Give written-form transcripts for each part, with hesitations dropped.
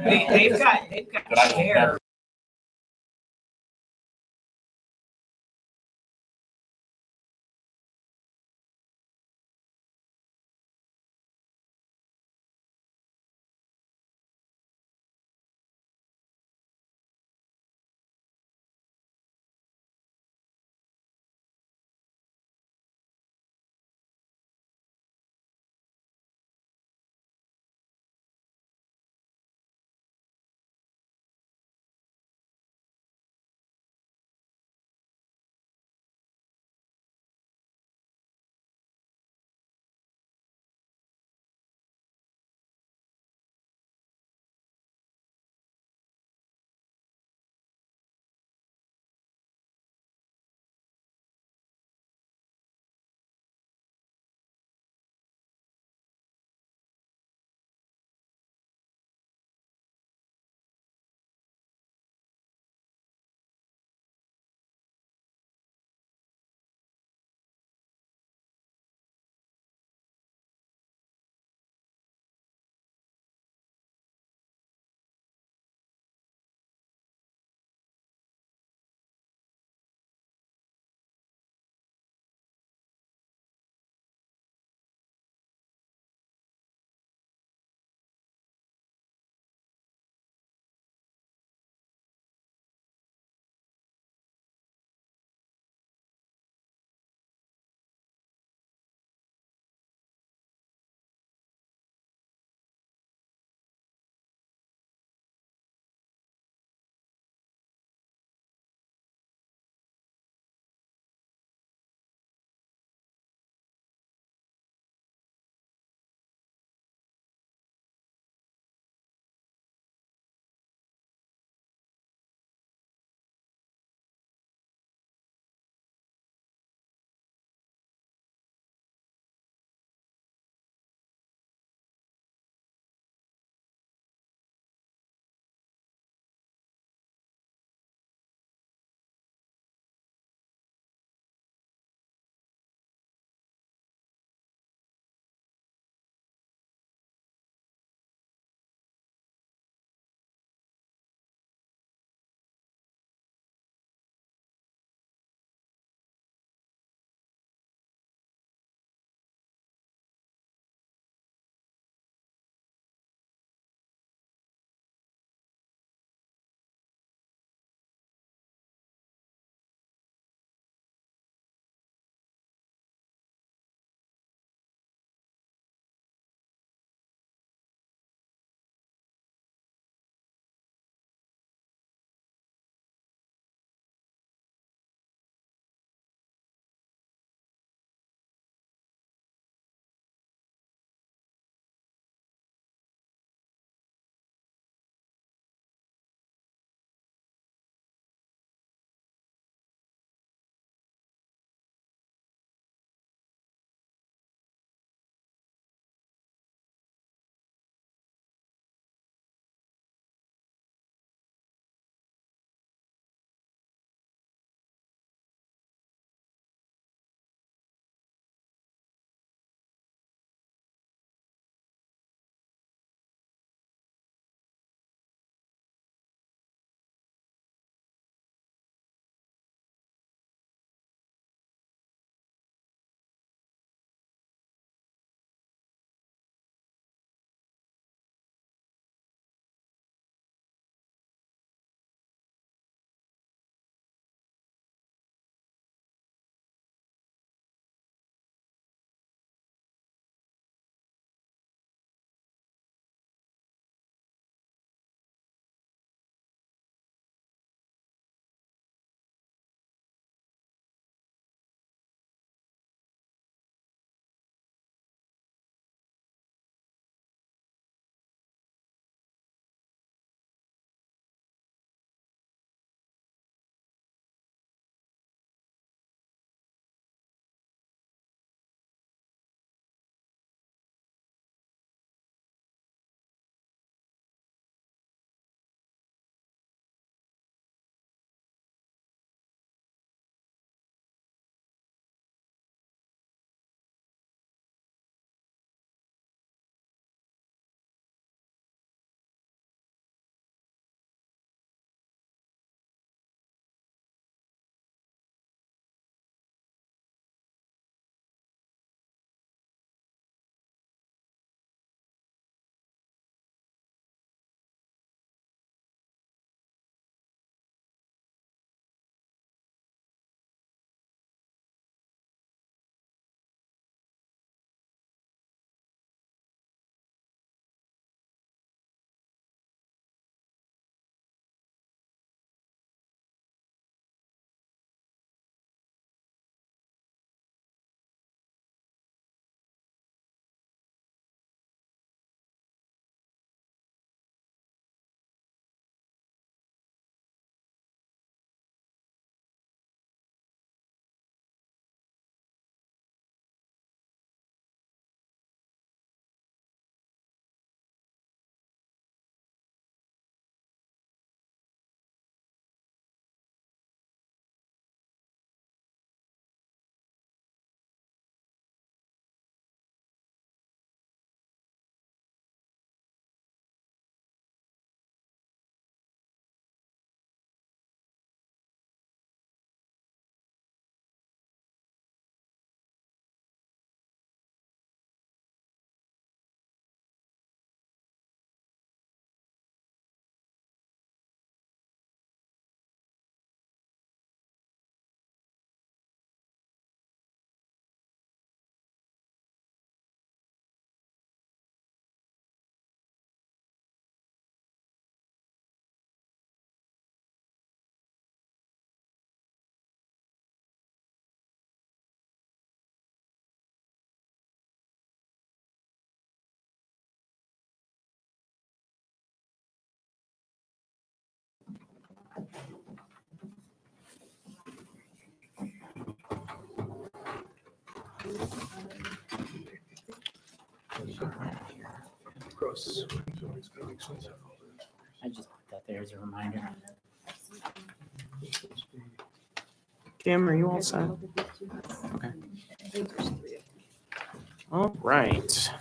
They've got But I will chairs. never Gross. I just put that there as a reminder. Kim, are you all set? Okay. All right.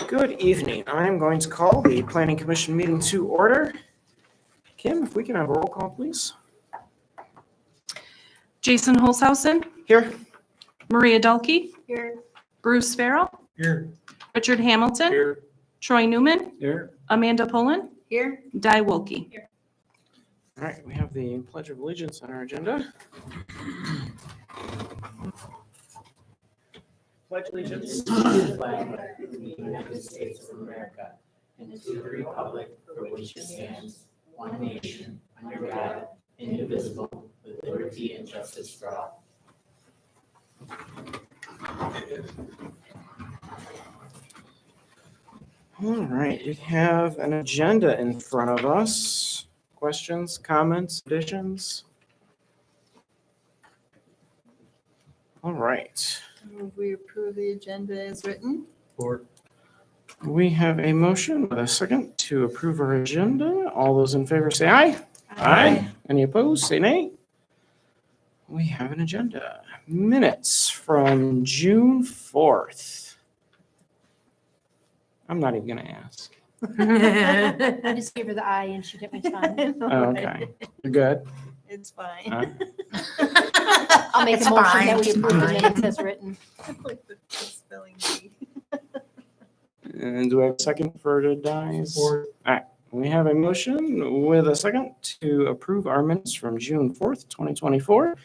Good evening. I'm going to call the Planning Commission meeting to order. Kim, if we can have a roll call, please. Jason Holzhausen, Here. Maria Dulkey, Here. Bruce Farrell, Here. Richard Hamilton, Here. Troy Newman, Here. Amanda Pullen, Here. Di Wilkie. All right, we have the Pledge of Allegiance on our agenda. Pledge allegiance. To the flag of the United States of America and to the republic for which it stands, one nation, under God, indivisible, with liberty and justice for all. All right, we have an agenda in front of us. Questions, comments, additions? All right, Move we approve the agenda as written. we have a motion with a second to approve our agenda. All those in favor say aye. Any opposed, say nay. We have an agenda. Minutes from June 4th. I'm not even gonna ask. I just gave her the eye and she hit my tongue. Oh, okay, you're good. It's fine. Huh? I'll make It's a motion fine, that we it's approve the fine. minutes as written. Like the spelling bee. And do I have a second for the dies? All right, we have a motion with a second to approve our minutes from June 4th, 2024.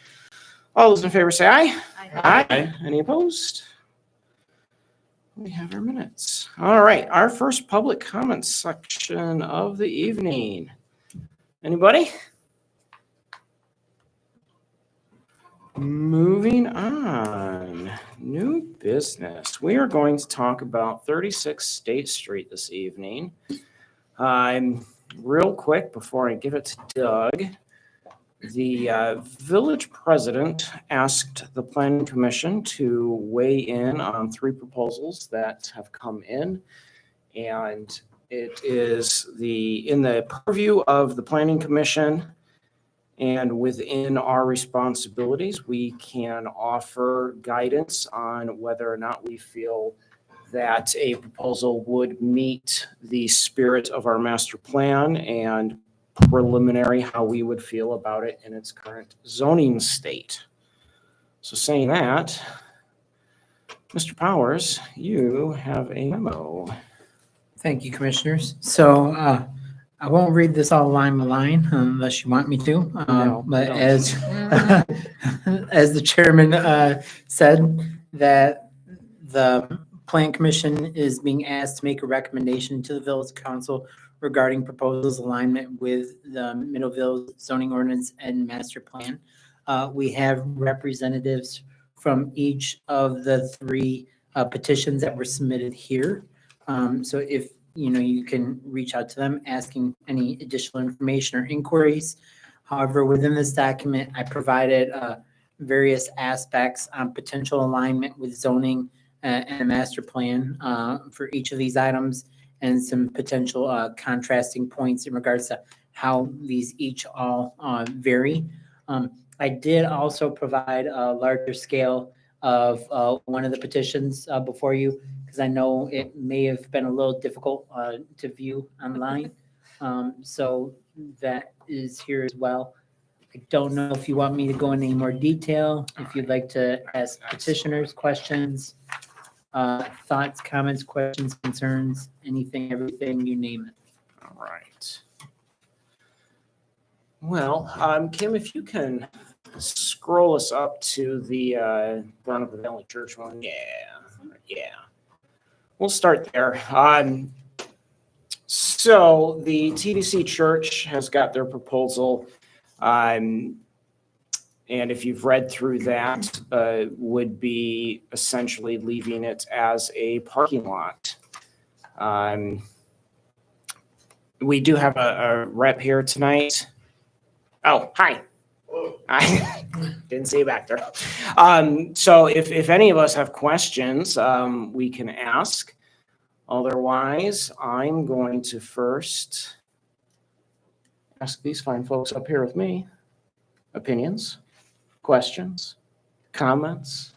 All those in favor say aye. Aye. Any opposed? We have our minutes. All right, our first public comment section of the evening. Anybody? Moving on, new business. We are going to talk about 36 State Street this evening. Real quick, before I give it to Doug, the village president asked the planning commission to weigh in on 3 proposals that have come in. And it is in the purview of the planning commission. And within our responsibilities, we can offer guidance on whether or not we feel that a proposal would meet the spirit of our master plan and preliminary how we would feel about it in its current zoning state. So saying that, Mr. Powers, you have a memo. Thank you, commissioners. So I won't read this all line by line unless you want me to. No, But don't. as as the chairman said, that the plan commission is being asked to make a recommendation to the village council regarding proposals alignment with the Middleville zoning ordinance and master plan. We have representatives from each of the 3 petitions that were submitted here. So if you can reach out to them asking any additional information or inquiries. However, within this document, I provided various aspects on potential alignment with zoning and a master plan for each of these items and some potential contrasting points in regards to how these each all vary. I did also provide a larger scale of one of the petitions before you, because I know it may have been a little difficult to view online. So that is here as well. I don't know if you want me to go into any more detail, if you'd like to ask petitioners questions, thoughts, comments, questions, concerns, anything, everything, you name it. All right. Well, Kim, if you can scroll us up to the Veronica Valley Church one. Yeah. We'll start there. So the TDC Church has got their proposal. And if you've read through that, would be essentially leaving it as a parking lot. We do have a rep here tonight. Oh, hi. I didn't see you back there. So if any of us have questions, we can ask. Otherwise, I'm going to first ask these fine folks up here with me. Opinions, questions, comments?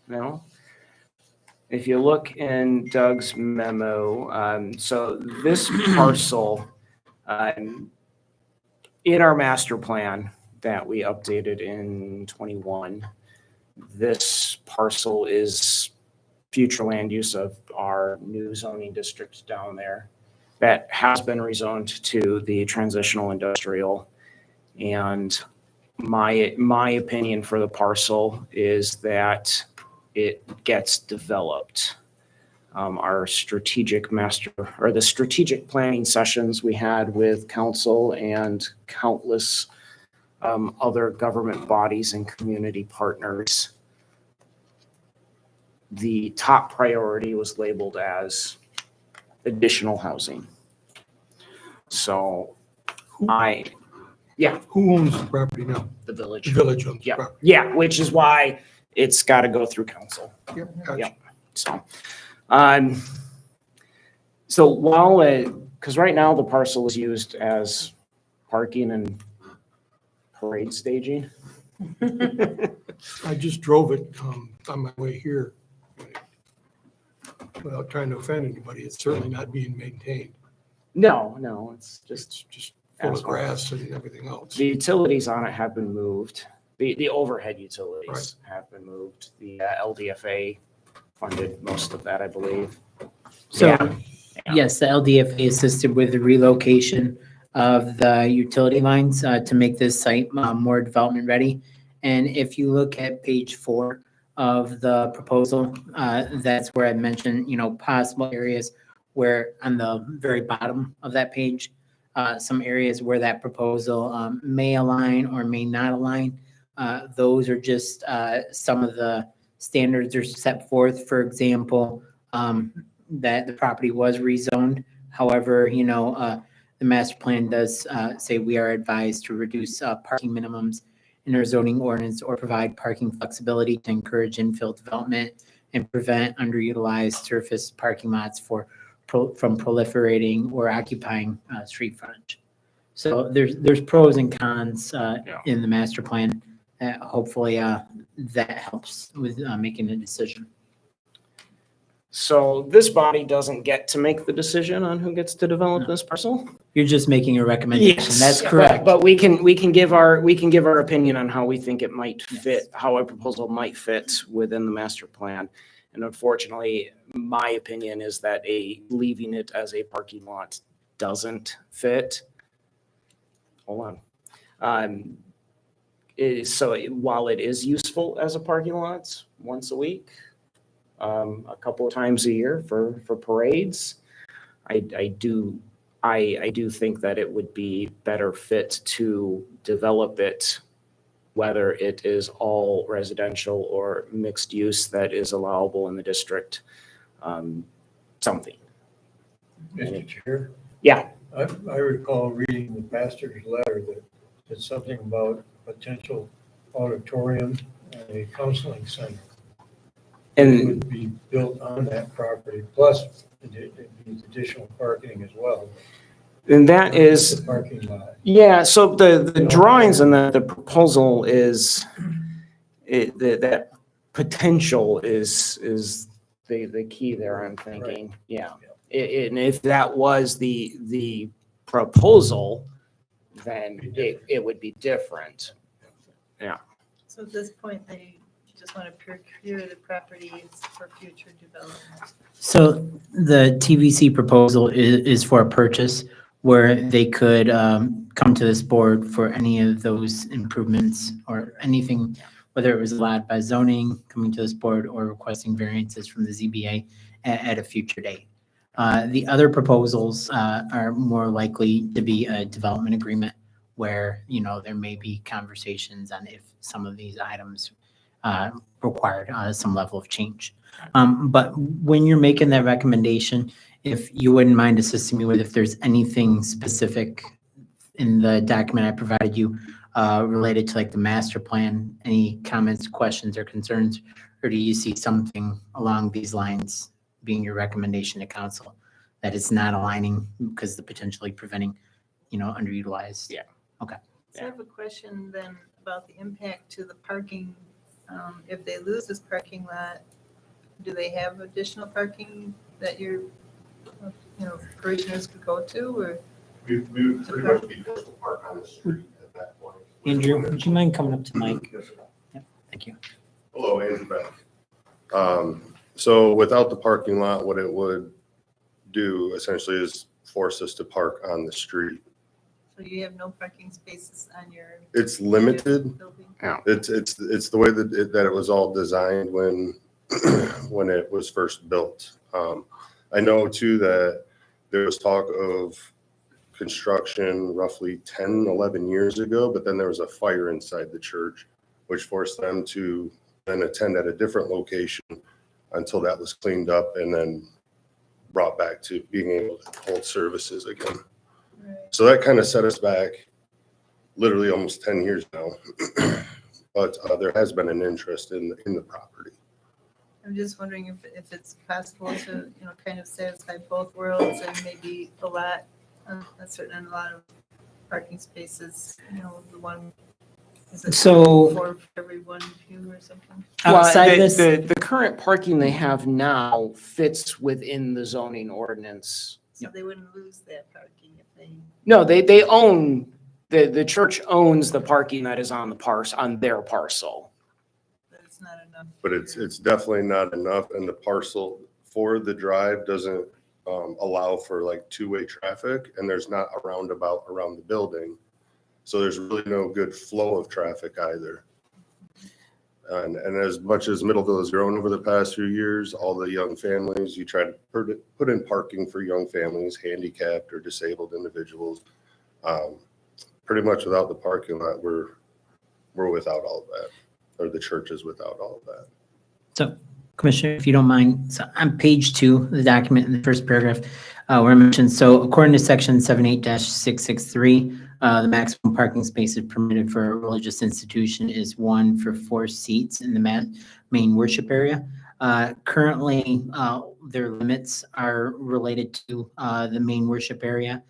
No? If you look in Doug's memo, so this parcel, in our master plan that we updated in 21, this parcel is future land use of our new zoning district down there that has been rezoned to the transitional industrial. And my opinion for the parcel is that it gets developed. Our strategic master, or the strategic planning sessions we had with council and countless other government bodies and community partners, the top priority was labeled as additional housing. So Who owns the property now? the The village. village owns the Yeah, property. yeah, which is why it's got to go through council. Yep, gotcha. Yep. So while because right now the parcel is used as parking and parade staging. I just drove it on my way here. Without trying to offend anybody, it's certainly not being maintained. No, it's just It's just full of asphalt. grass and everything else. The utilities on it have been moved. The overhead utilities have been moved. The LDFA funded most of that, I believe. So, Yeah. yes, the LDFA assisted with the relocation of the utility lines to make this site more development ready. And if you look at page 4 of the proposal, that's where I mentioned, possible areas where on the very bottom of that page, some areas where that proposal may align or may not align. Those are just some of the standards are set forth. For example, that the property was rezoned. However, the master plan does say we are advised to reduce parking minimums in our zoning ordinance or provide parking flexibility to encourage infill development and prevent underutilized surface parking lots from proliferating or occupying street frontage. So there's pros and cons in the master plan. Hopefully that helps with making a decision. So this body doesn't get to make the decision on who gets to develop No. this parcel? You're just making a recommendation. That's Yes, correct. But we can give our opinion on how we think it might fit, how a proposal might fit within the master plan. And unfortunately, my opinion is that leaving it as a parking lot doesn't fit. Hold on. So while it is useful as a parking lot once a week, a couple of times a year for parades, I do think that it would be better fit to develop it, whether it is all residential or mixed use that is allowable in the district, something. Mr. Chair? Yeah. I recall reading the pastor's letter that said something about potential auditorium and a counseling center. It And, would be built on that property, plus it'd be additional parking as well. and that is, The parking lot. yeah, so the drawings and the proposal is, that potential is the key there, I'm thinking, yeah. And if that was the proposal, then it would be different. So at this point, they just want to procure the properties for future development. So the TVC proposal is for a purchase where they could come to this board for any of those improvements or anything, whether it was allowed by zoning, coming to this board, or requesting variances from the ZBA at a future date. The other proposals are more likely to be a development agreement where, there may be conversations on if some of these items required some level of change. But when you're making that recommendation, if you wouldn't mind assisting me with if there's anything specific in the document I provided you related to like the master plan, any comments, questions, or concerns? Or do you see something along these lines being your recommendation to council that it's not aligning because the potentially preventing, underutilized? Yeah. Okay. So I have a question then about the impact to the parking. If they lose this parking lot, do they have additional parking that your, parishioners could go to, or? We would pretty much be forced to park on the street at that point. Andrew, would you mind coming up to Mike? Yes, sir. Yep, thank you. Hello, Andrew Beck. So without the parking lot, what it would do essentially is force us to park on the street. So you have no parking spaces on your It's limited. building? It's the way that it was all designed when it was first built. I know too that there was talk of construction roughly 10, 11 years ago, but then there was a fire inside the church, which forced them to then attend at a different location until that was cleaned up and then brought back to being able to hold services again. Right. So that kind of set us back literally almost 10 years now. But there has been an interest in the property. I'm just wondering if it's possible to, kind of satisfy both worlds and maybe a lot of parking spaces, the one. Is it So- for every one pew or something? Outside this, The current parking they have now fits within the zoning ordinance. So they wouldn't lose that parking if they, No, they own, the church owns the parking that is on their parcel. that it's not enough. But it's definitely not enough, and the parcel for the drive doesn't allow for like two-way traffic, and there's not a roundabout around the building. So there's really no good flow of traffic either. And as much as Middleville has grown over the past few years, all the young families, you try to put in parking for young families, handicapped or disabled individuals. Pretty much without the parking lot, we're without all of that, or the church is without all of that. so Commissioner, if you don't mind, so on page 2 of the document in the first paragraph, where I mentioned, so according to section 78-663, the maximum parking spaces permitted for a religious institution is 1 for 4 seats in the main worship area. Currently, their limits are related to the main worship area,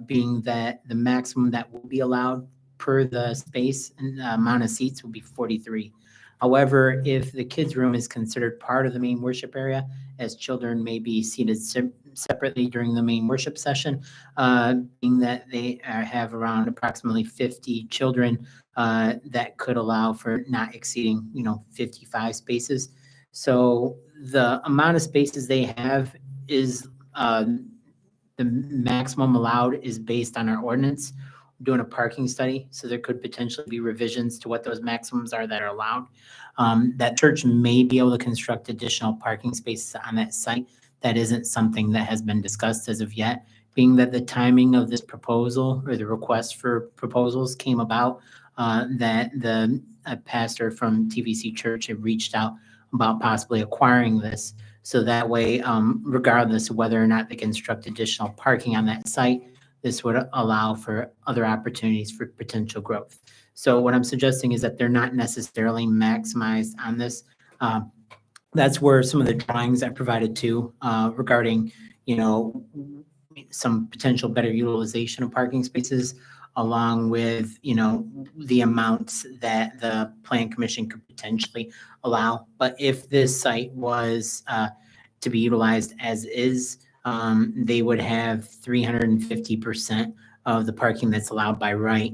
being that the maximum that will be allowed per the space and amount of seats will be 43. However, if the kids' room is considered part of the main worship area, as children may be seated separately during the main worship session, being that they have around approximately 50 children that could allow for not exceeding, 55 spaces. So the amount of spaces they have is the maximum allowed is based on our ordinance. We're doing a parking study, so there could potentially be revisions to what those maximums are that are allowed. That church may be able to construct additional parking spaces on that site. That isn't something that has been discussed as of yet, being that the timing of this proposal or the request for proposals came about, that the pastor from TVC Church had reached out about possibly acquiring this. So that way, regardless of whether or not they construct additional parking on that site, this would allow for other opportunities for potential growth. So what I'm suggesting is that they're not necessarily maximized on this. That's where some of the drawings I provided too, regarding, some potential better utilization of parking spaces, along with, the amounts that the Plan Commission could potentially allow. But if this site was to be utilized as is, they would have 350% of the parking that's allowed by right,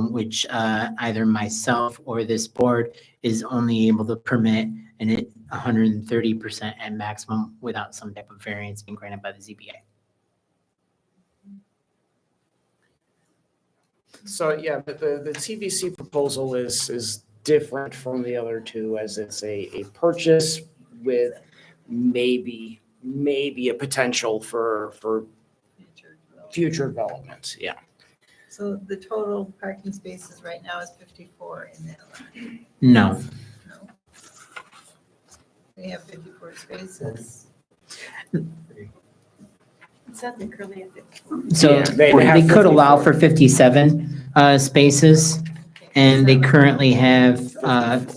which either myself or this board is only able to permit, and it 130% at maximum without some type of variance being granted by the ZBA. So, yeah, but the TVC proposal is different from the other two, as it's a purchase with maybe a potential for Future development. future development, yeah. So the total parking spaces right now is 54 in that lot? No, No. They have 54 spaces. said they currently have it. So Yeah, they they have could allow 54. for 57 spaces, and they currently have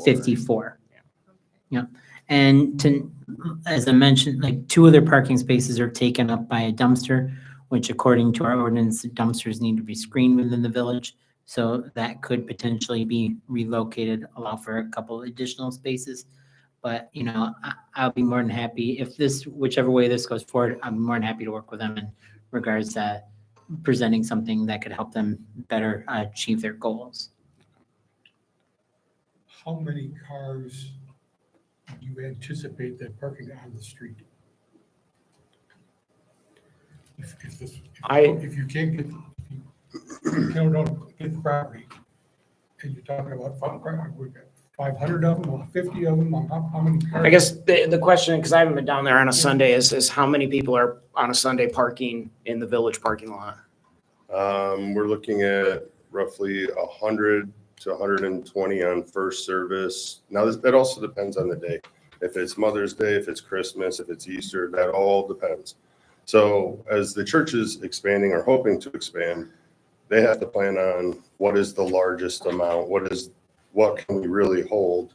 54. Yeah, and as I mentioned, like 2 of their parking spaces are taken up by a dumpster, which according to our ordinance, the dumpsters need to be screened within the village. So that could potentially be relocated, allow for a couple additional spaces. But, I'll be more than happy if whichever way this goes forward, I'm more than happy to work with them in regards to presenting something that could help them better achieve their goals. How many cars do you anticipate that parking on the street? If you can't get, if you don't get the property, and you're talking about 500 of them, 50 of them, how many cars? I guess the question, because I haven't been down there on a Sunday, is how many people are on a Sunday parking in the village parking lot? We're looking at roughly 100 to 120 on first service. Now, that also depends on the day. If it's Mother's Day, if it's Christmas, if it's Easter, that all depends. So as the church is expanding or hoping to expand, they have to plan on what is the largest amount, what can we really hold?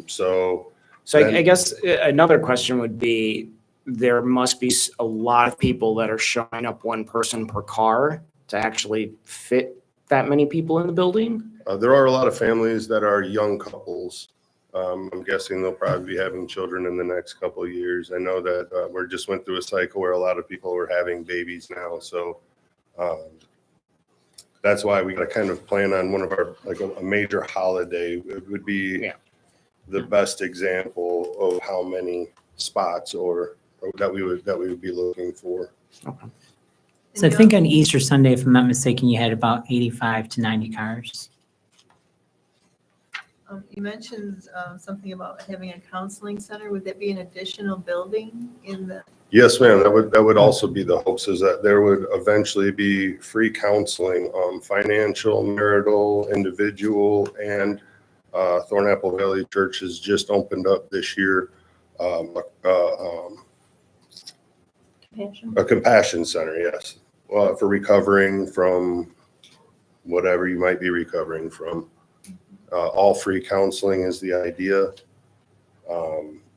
So I guess another question would be, there must be a lot of people that are showing up 1 person per car to actually fit that many people in the building? there are a lot of families that are young couples. I'm guessing they'll probably be having children in the next couple of years. I know that we just went through a cycle where a lot of people are having babies now. So that's why we got to kind of plan on one of our, like a major holiday. It would be the best example of how many spots or that we would be looking for. So I think on Easter Sunday, if I'm not mistaken, you had about 85 to 90 cars. You mentioned something about having a counseling center. Would that be an additional building in the? Yes, ma'am. That would also be the hopes, is that there would eventually be free counseling, financial, marital, individual, and Thornapple Valley Church has just opened up this year a compassion center. Yes, well, for recovering from whatever you might be recovering from. All free counseling is the idea.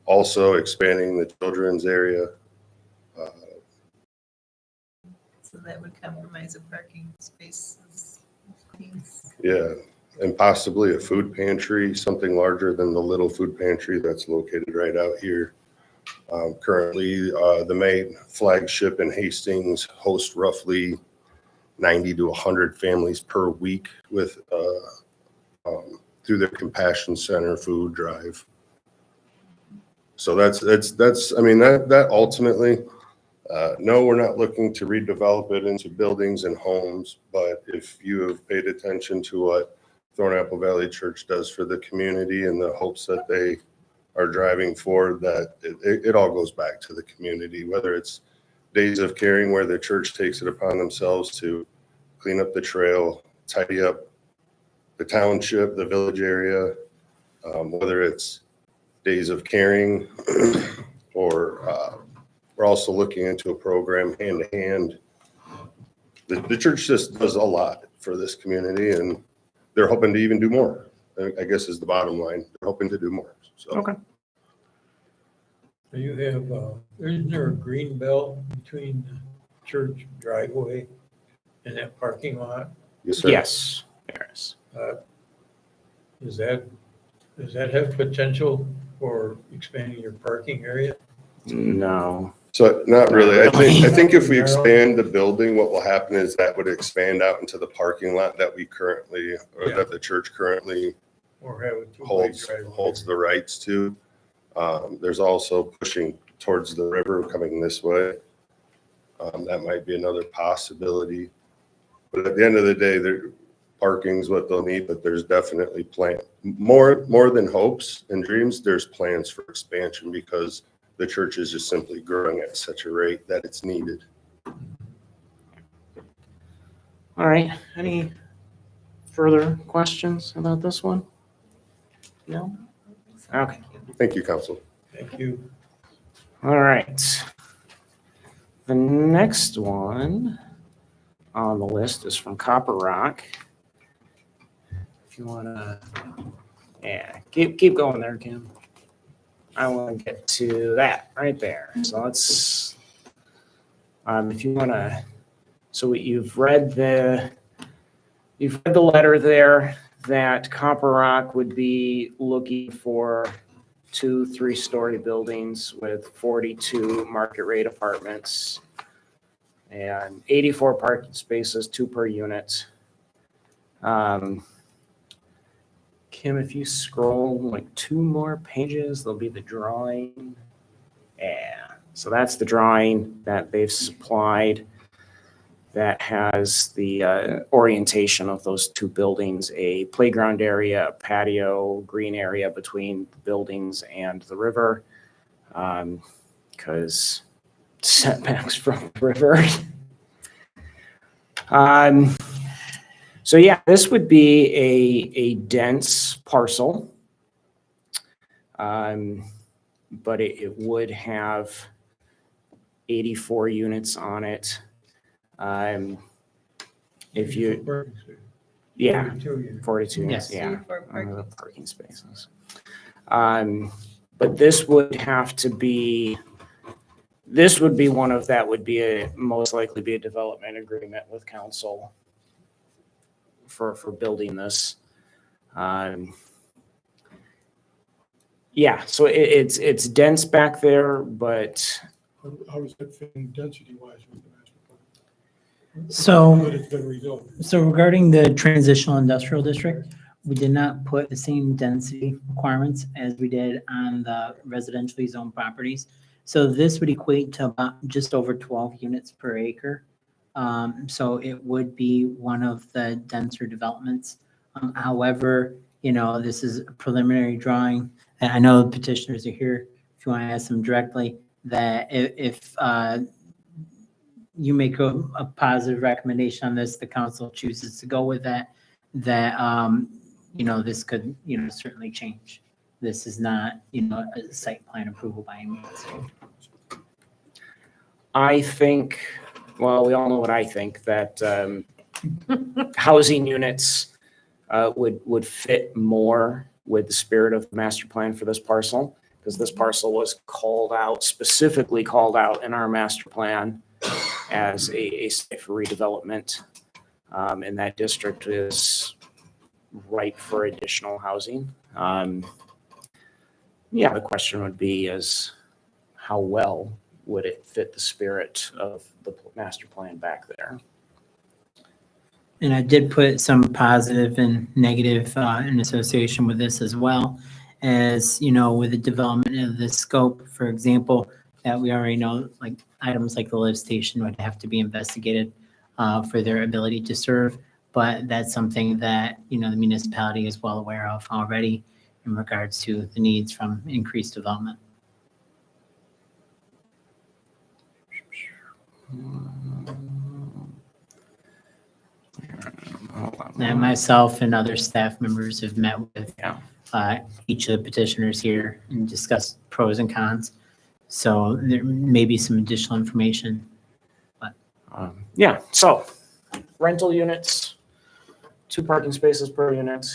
Also expanding the children's area. So that would compromise the parking spaces. Yeah, and possibly a food pantry, something larger than the little food pantry that's located right out here. Currently, the main flagship in Hastings hosts roughly 90 to 100 families per week with through their Compassion Center food drive. So that's I mean, that ultimately, no, we're not looking to redevelop it into buildings and homes, but if you have paid attention to what Thornapple Valley Church does for the community and the hopes that they are driving for, that it all goes back to the community, whether it's Days of Caring, where the church takes it upon themselves to clean up the trail, tidy up the township, the village area, whether it's Days of Caring or we're also looking into a program hand to hand. The church just does a lot for this community, and they're hoping to even do more, I guess is the bottom line. They're hoping to do more. So. Okay. You have, isn't there a green belt between the church driveway and that parking lot? Yes, sir. Yes, there is. Does that have potential for expanding your parking area? No. So not really. I think if we expand the building, what will happen is that would expand out into the parking lot that we currently, or that the church currently Or have a two-way driveway? holds the rights to. There's also pushing towards the river coming this way. That might be another possibility. But at the end of the day, parking's what they'll need, but there's definitely more than hopes and dreams. There's plans for expansion because the church is just simply growing at such a rate that it's needed. All right. Any further questions about this one? No? Okay. Thank you, council. Thank you. All right. The next one on the list is from Copper Rock. If you wanna, yeah, keep going there, Kim. I want to get to that right there. So let's, if you wanna, so you've read the letter there that Copper Rock would be looking for 2 3-story buildings with 42 market rate apartments and 84 parking spaces, 2 per unit. Kim, if you scroll like 2 more pages, there'll be the drawing. Yeah, so that's the drawing that they've supplied that has the orientation of those 2 buildings, a playground area, a patio, green area between the buildings and the river, because setbacks from the river. So yeah, this would be a dense parcel, but it would have 84 units on it. If you, yeah, 42 units, Yes. yeah, For parking. parking spaces. But this would have to be, this would be one of that would be most likely be a development agreement with council for building this. Yeah, so it's dense back there, but How does that fit in density wise with the master plan? So, But it's been rezoned. so regarding the transitional industrial district, we did not put the same density requirements as we did on the residentially zoned properties. So this would equate to about just over 12 units per acre. So it would be one of the denser developments. However, this is a preliminary drawing. And I know the petitioners are here, if you want to ask them directly, that if you make a positive recommendation on this, the council chooses to go with that, this could, certainly change. This is not, a site plan approval by any means. I think, well, we all know what I think, that housing units would fit more with the spirit of the master plan for this parcel, because this parcel was specifically called out in our master plan as a site for redevelopment. And that district is ripe for additional housing. Yeah, the question would be is how well would it fit the spirit of the master plan back there? And I did put some positive and negative in association with this as well, as, with the development of the scope, for example, that we already know, like items like the lift station would have to be investigated for their ability to serve. But that's something that, the municipality is well aware of already in regards to the needs from increased development. And myself and other staff members have met with each of the petitioners here and discussed pros and cons. So there may be some additional information. Yeah, so rental units, 2 parking spaces per unit,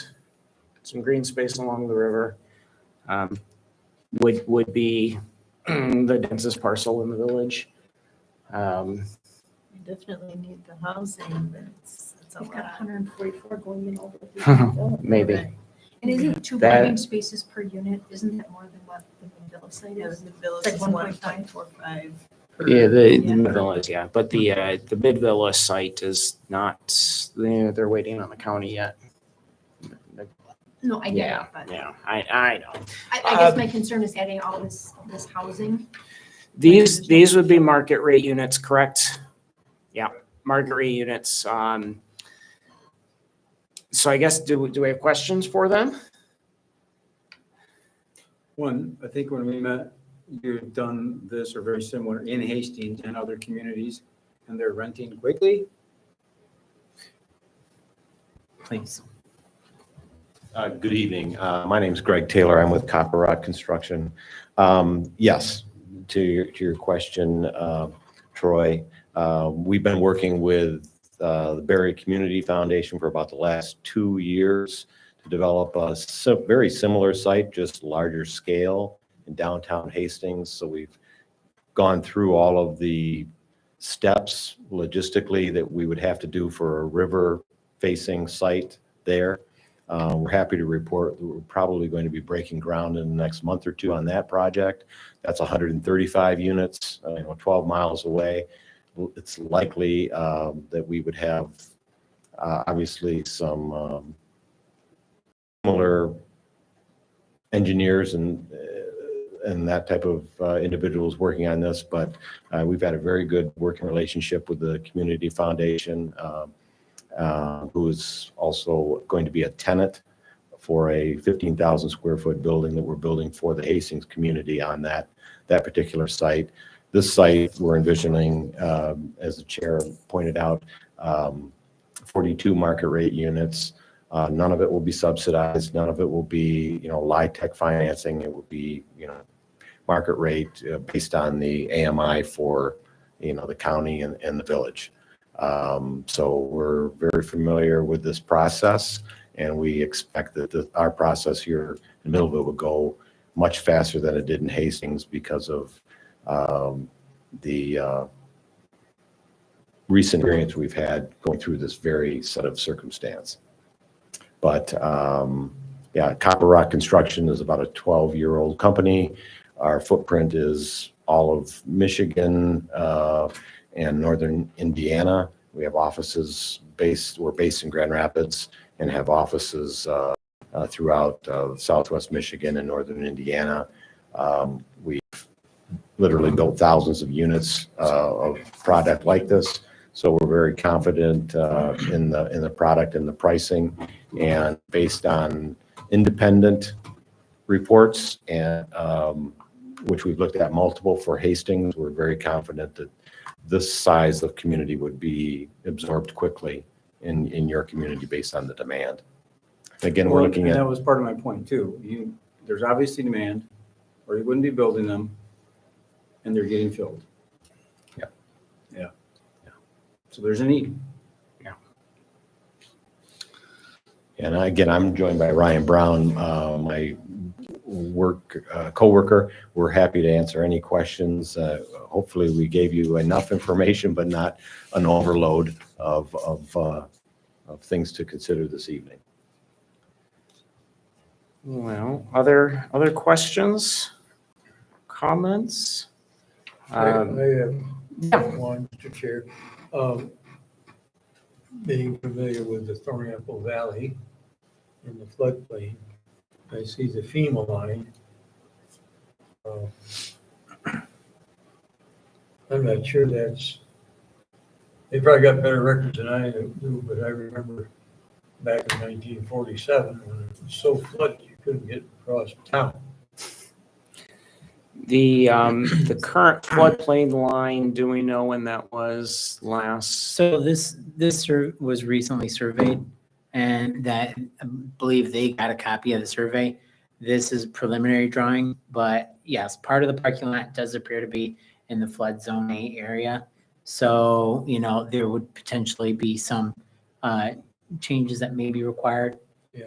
some green space along the river, would be the densest parcel in the village. You definitely need the housing, but it's a We've got lot. 144 going in over. Maybe. Right. And isn't 2 That- parking spaces per unit, isn't that more than what the Mid-Villa site Yeah, is? the village Like is 1.5. 1.45. Yeah, the Yeah. mid-villa, yeah, but the mid-villa site is not, they're waiting on the county yet. No, I get Yeah, it, but yeah, I know. I guess my concern is adding all this housing. These would be market rate units, correct? Yeah, market rate units. So I guess, do we have questions for them? One, I think when we met, you've done this or very similar in Hastings and other communities, and they're renting quickly. Please. Good evening. My name's Greg Taylor. I'm with Copper Rock Construction. Yes, to your question, Troy. We've been working with the Berry Community Foundation for about the last 2 years to develop a very similar site, just larger scale in downtown Hastings. So we've gone through all of the steps logistically that we would have to do for a river-facing site there. We're happy to report that we're probably going to be breaking ground in the next month or two on that project. That's 135 units, 12 miles away. It's likely that we would have obviously some similar engineers and that type of individuals working on this, but we've had a very good working relationship with the Community Foundation, who is also going to be a tenant for a 15,000 square foot building that we're building for the Hastings community on that particular site. This site, we're envisioning, as the chair pointed out, 42 market rate units. None of it will be subsidized. None of it will be, LIHTC financing. It will be, market rate based on the AMI for, the county and the village. So we're very familiar with this process, and we expect that our process here in Middleville will go much faster than it did in Hastings because of the recent experience we've had going through this very set of circumstance. But yeah, Copper Rock Construction is about a 12-year-old company. Our footprint is all of Michigan and northern Indiana. We have offices we're based in Grand Rapids and have offices throughout Southwest Michigan and northern Indiana. We've literally built thousands of units of product like this. So we're very confident in the product and the pricing, and based on independent reports and which we've looked at multiple for Hastings, we're very confident that this size of community would be absorbed quickly in your community based on the demand. Again, we're looking And at that was part of my point too. There's obviously demand, or you wouldn't be building them, and they're getting filled. Yeah. Yeah. So there's a need. And again, I'm joined by Ryan Brown, my co-worker. We're happy to answer any questions. Hopefully we gave you enough information, but not an overload of things to consider this evening. Well, other questions, comments? I have one, Mr. Chair. Being familiar with the Thornapple Valley in the floodplain, I see the FEMA line. I'm not sure they probably got better records than I do, but I remember back in 1947 when it was so flooded you couldn't get across town. The current floodplain line, do we know when that was last? So this was recently surveyed, and that I believe they got a copy of the survey. This is preliminary drawing, but yes, part of the parking lot does appear to be in the flood zone A area. So, there would potentially be some changes that may be required,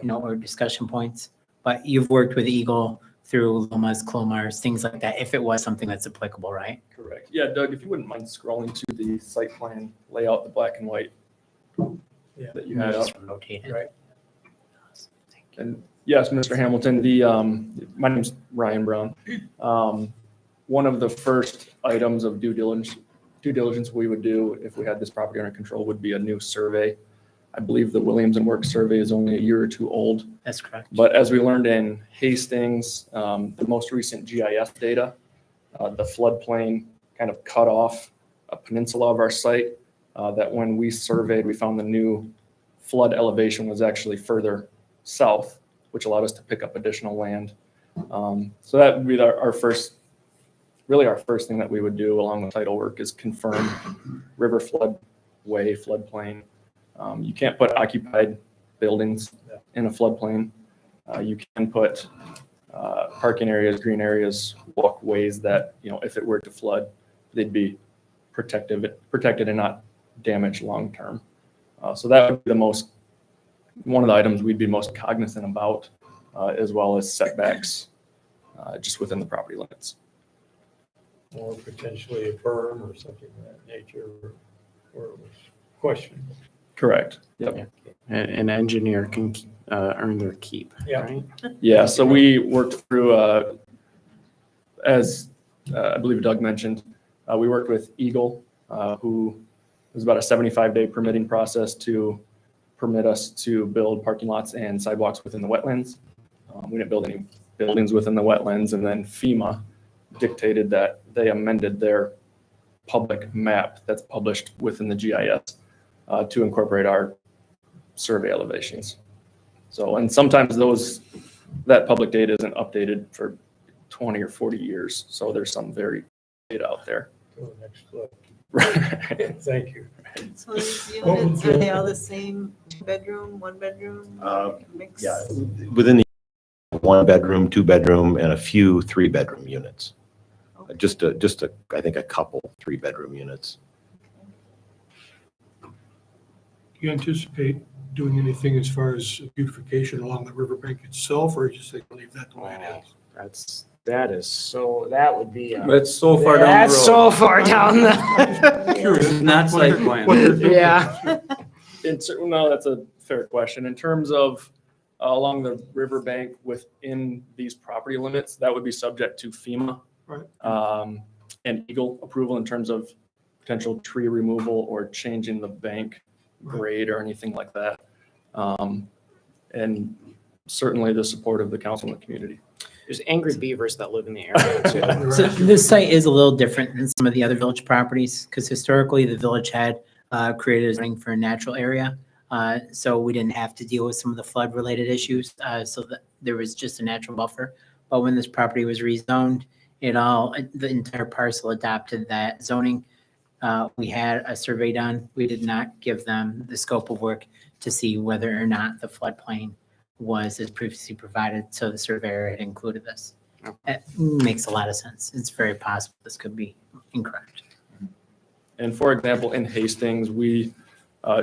or discussion points. But you've worked with Eagle through Lomas, Clomars, things like that, if it was something that's applicable, right? Correct. Yeah, Doug, if you wouldn't mind scrolling to the site plan layout, the black and white that you had up. Just rotate it. Right. And yes, Mr. Hamilton, my name's Ryan Brown. One of the first items of due diligence we would do if we had this property under control would be a new survey. I believe the Williams and Work survey is only a year or two old. That's correct. But as we learned in Hastings, the most recent GIS data, the floodplain kind of cut off a peninsula of our site that when we surveyed, we found the new flood elevation was actually further south, which allowed us to pick up additional land. So that would be our first thing that we would do along with title work is confirm river floodway, floodplain. You can't put occupied buildings in a floodplain. You can put parking areas, green areas, walkways that, if it were to flood, they'd be protected and not damaged long-term. So that would be one of the items we'd be most cognizant about, as well as setbacks just within the property limits. Or potentially a berm or something of that nature, or it was questionable. Correct. Yep. An engineer can earn their keep, Yeah. right? Yeah, so we worked through, as I believe Doug mentioned, we worked with Eagle, who was about a 75-day permitting process to permit us to build parking lots and sidewalks within the wetlands. We didn't build any buildings within the wetlands, and then FEMA dictated that they amended their public map that's published within the GIS to incorporate our survey elevations. So, and sometimes that public data isn't updated for 20 or 40 years. So there's some very data out there. Go next slide. Right. Thank you. So these units, are they all the same, two-bedroom, one-bedroom, mix? Yeah, within the 1-bedroom, 2-bedroom, and a few 3-bedroom units. Just I think a couple 3-bedroom units. Do you anticipate doing anything as far as beautification along the riverbank itself, or just like leave that the way it is? That would be. That's so far down the road. That's so far down the. Curious. Not site What plan. they're thinking. Yeah. No, that's a fair question. In terms of along the riverbank within these property limits, that would be subject to FEMA and Eagle approval in terms of potential tree removal or changing the bank grade or anything like that. And certainly the support of the council and the community. There's angry beavers that live in the area too. So this site is a little different than some of the other village properties because historically the village had created a zoning for a natural area. So we didn't have to deal with some of the flood related issues. So that there was just a natural buffer. But when this property was rezoned, the entire parcel adopted that zoning. We had a survey done. We did not give them the scope of work to see whether or not the floodplain was as previously provided. So the surveyor had included this. It makes a lot of sense. It's very possible this could be incorrect. And for example, in Hastings, we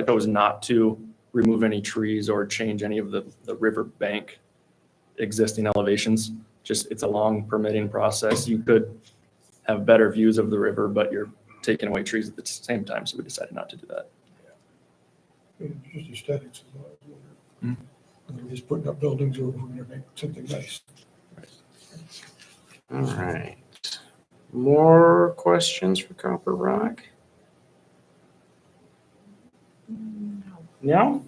chose not to remove any trees or change any of the river bank existing elevations. Just, it's a long permitting process. You could have better views of the river, but you're taking away trees at the same time. So we decided not to do that. Just aesthetics is what I was wondering. We're just putting up buildings or we're gonna make something nice. All right. More questions for Copper Rock? No?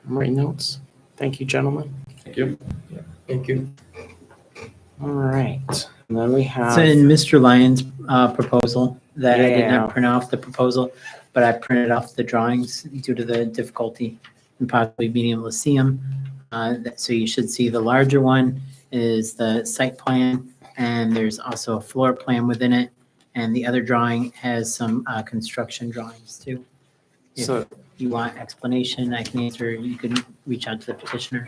I'm writing notes. Thank you, gentlemen. Thank you. Thank you. All right. And then we have. So in Mr. Lyon's proposal, that I did Yeah. not print off the proposal, but I printed off the drawings due to the difficulty in possibly being able to see them. So you should see the larger one is the site plan, and there's also a floor plan within it. And the other drawing has some construction drawings too. If So- you want explanation, I can answer. You can reach out to the petitioner.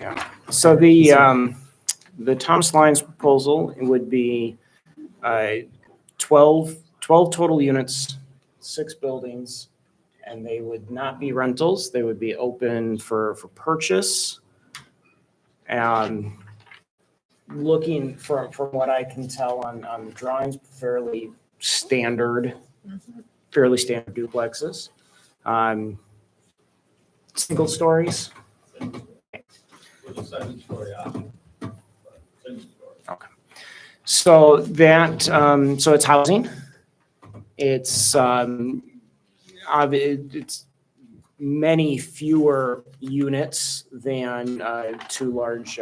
So the Thomas Lyons proposal would be 12 total units, 6 buildings, and they would not be rentals. They would be open for purchase. Looking from what I can tell on the drawings, fairly standard duplexes. Single stories. Okay. So that, so it's housing. It's it's many fewer units than 2 large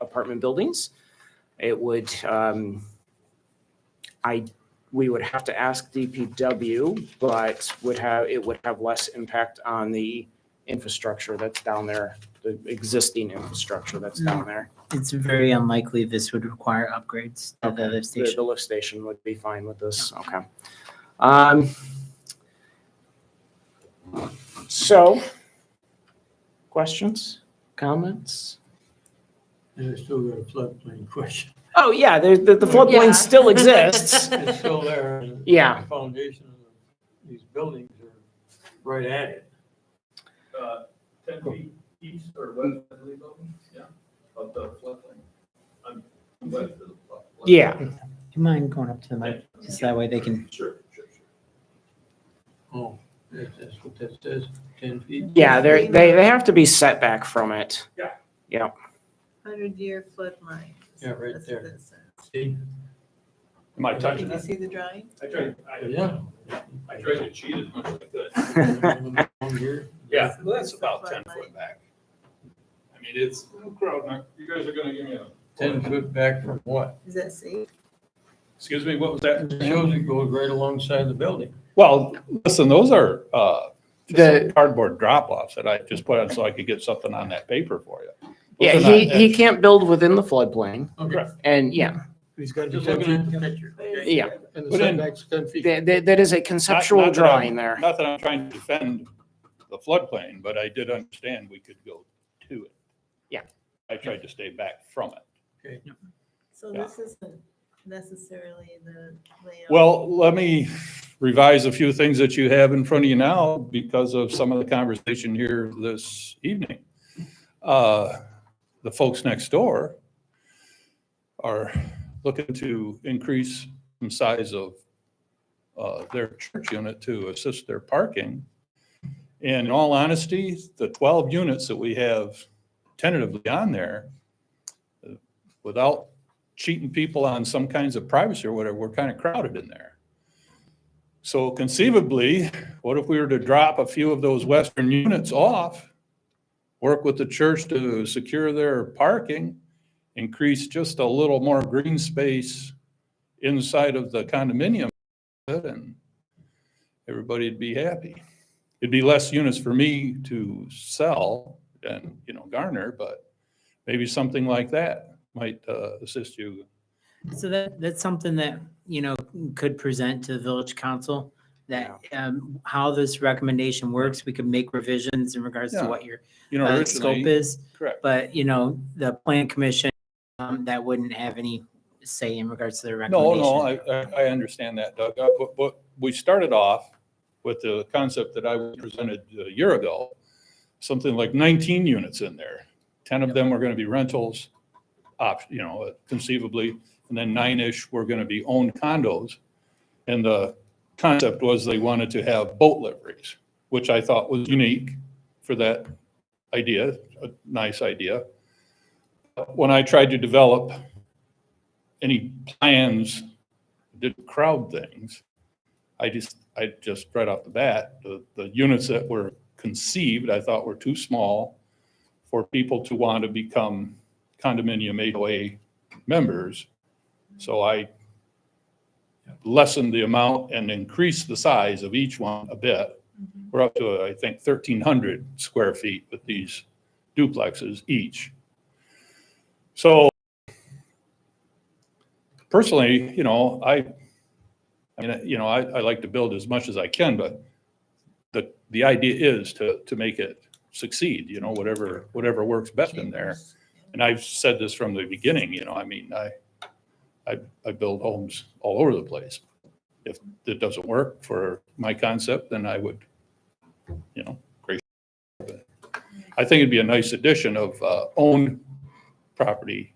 apartment buildings. It would, we would have to ask DPW, but it would have less impact on the infrastructure that's down there, the existing infrastructure that's down there. It's very unlikely this would require upgrades to the lift station. The lift station would be fine with this, okay. So, questions, comments? And I still got a floodplain question. Oh, yeah, the Yeah. floodplain still exists. It's still there. and Yeah. The foundation of these buildings are right at it. 10 feet east or west of the building, yeah, of the floodplain. I'm west of the floodplain. Yeah. Do you mind going up to the mic? Just that way they can, Sure, sure, sure. Oh, that's what that says, 10 feet? Yeah, they have to be set back from it. Yeah. Yeah. 100-year flood line. Yeah, right That's there. what it says. See? Am I touching Can you that? see the drawing? I tried, Yeah. I tried to cheat as much as I could. Here. Yeah, well, that's about 10 foot back. I mean, it's, no crowd, you guys are gonna give me a. 10 foot back from what? Is that safe? Excuse me, what was that? It shows it goes right alongside the building. Well, listen, those are, The- just cardboard drop-offs that I just put on so I could get something on that paper for you. Yeah, Those are not he can't build within the floodplain. Okay. And yeah, He's got to be Just 10 looking at feet. the picture. yeah, And the But in- setback's 10 feet. that is a conceptual Not that I'm- drawing there. Not that I'm trying to defend the floodplain, but I did understand we could go to it. Yeah. I tried to stay back from it. So Yeah. this isn't necessarily the layout. Well, let me revise a few things that you have in front of you now because of some of the conversation here this evening. The folks next door are looking to increase the size of their church unit to assist their parking. And in all honesty, the 12 units that we have tentatively on there, without cheating people on some kinds of privacy or whatever, we're kind of crowded in there. So conceivably, what if we were to drop a few of those western units off, work with the church to secure their parking, increase just a little more green space inside of the condominium, and everybody'd be happy. It'd be less units for me to sell and, garner, but maybe something like that might assist you. so that's something that, could present to the village council, that, how this recommendation works. We could make revisions in regards to Yeah. what your Originally, scope is. correct. But, the plan commission, that wouldn't have any say in regards to their No, recommendation. I understand that, Doug. But we started off with the concept that I presented a year ago, something like 19 units in there. 10 of them are going to be rentals, conceivably, and then 9-ish were going to be owned condos. And the concept was they wanted to have boat liveries, which I thought was unique for that idea, a nice idea. When I tried to develop any plans, did crowd things, I just right off the bat, the units that were conceived, I thought were too small for people to want to become condominium HOA members. So I lessened the amount and increased the size of each one a bit. We're up to, I think, 1,300 square feet with these duplexes each. So personally, I like to build as much as I can, but the idea is to make it succeed, whatever works best in there. And I've said this from the beginning, I build homes all over the place. If it doesn't work for my concept, then I would, great. I think it'd be a nice addition of owned property.